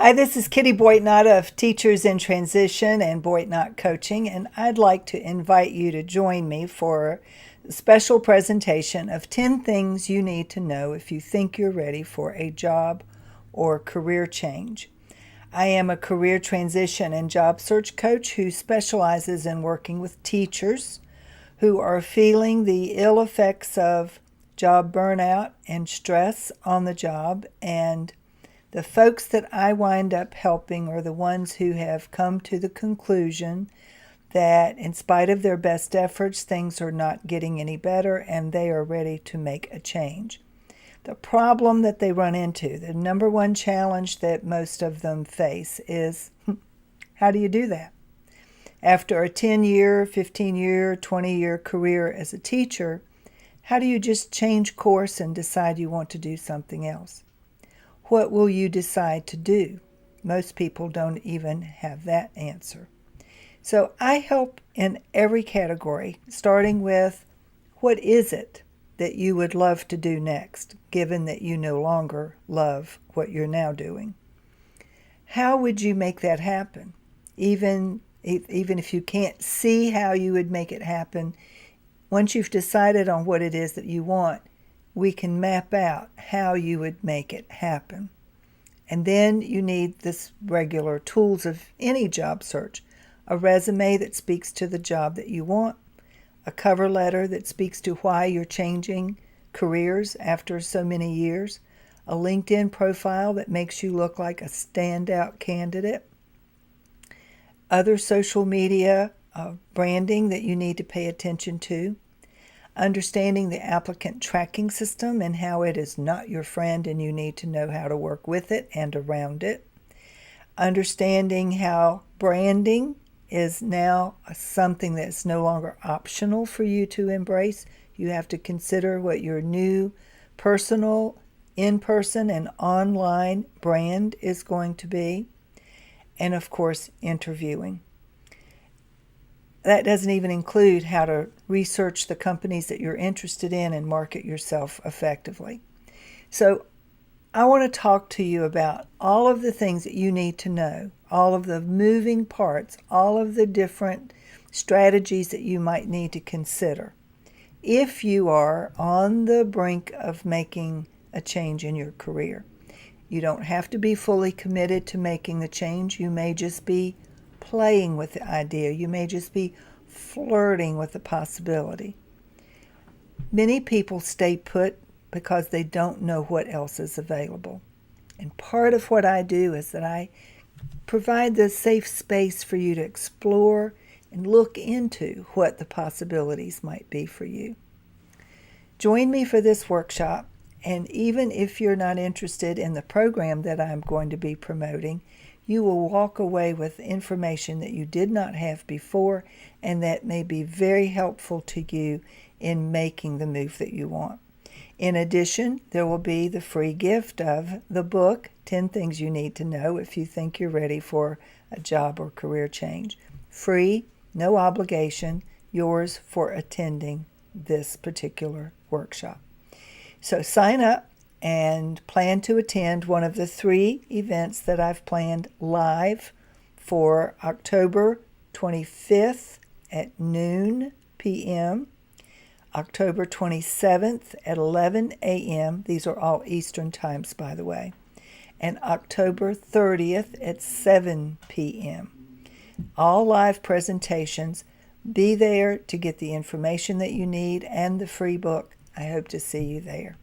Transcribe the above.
Hi, this is Kitty Boitnott of Teachers in Transition and Boitnott Coaching, and I'd like to invite you to join me for a special presentation of 10 things you need to know if you think you're ready for a job or career change. I am a career transition and job search coach who specializes in working with teachers who are feeling the ill effects of job burnout and stress on the job, and the folks that I wind up helping are the ones who have come to the conclusion that in spite of their best efforts, things are not getting any better and they are ready to make a change. The problem that they run into, the number one challenge that most of them face is how do you do that? After a 10-year, 15-year, 20-year career as a teacher, how do you just change course and decide you want to do something else? What will you decide to do? Most people don't even have that answer. So I help in every category, starting with what is it that you would love to do next, given that you no longer love what you're now doing? How would you make that happen? Even if you can't see how you would make it happen, once you've decided on what it is that you want, we can map out how you would make it happen. And then you need this regular tools of any job search: a resume that speaks to the job that you want, a cover letter that speaks to why you're changing careers after so many years, a LinkedIn profile that makes you look like a standout candidate, other social media branding that you need to pay attention to, understanding the applicant tracking system and how it is not your friend and you need to know how to work with it and around it, understanding how branding is now something that's no longer optional for you to embrace. You have to consider what your new personal, in-person, and online brand is going to be, and of course, interviewing. That doesn't even include how to research the companies that you're interested in and market yourself effectively. So I want to talk to you about all of the things that you need to know, all of the moving parts, all of the different strategies that you might need to consider if you are on the brink of making a change in your career. You don't have to be fully committed to making the change. You may just be playing with the idea. You may just be flirting with the possibility. Many people stay put because they don't know what else is available. And part of what I do is that I provide the safe space for you to explore and look into what the possibilities might be for you. Join me for this workshop, and even if you're not interested in the program that I'm going to be promoting, you will walk away with information that you did not have before and that may be very helpful to you in making the move that you want. In addition, there will be the free gift of the book, 10 Things You Need to Know If You Think You're Ready for a Job or Career Change. Free, no obligation, yours for attending this particular workshop. So sign up and plan to attend one of the 3 events that I've planned live for October 25th at noon p.m., October 27th at 11 a.m. These are all Eastern times, by the way. And October 30th at 7 p.m. All live presentations. Be there to get the information that you need and the free book. I hope to see you there.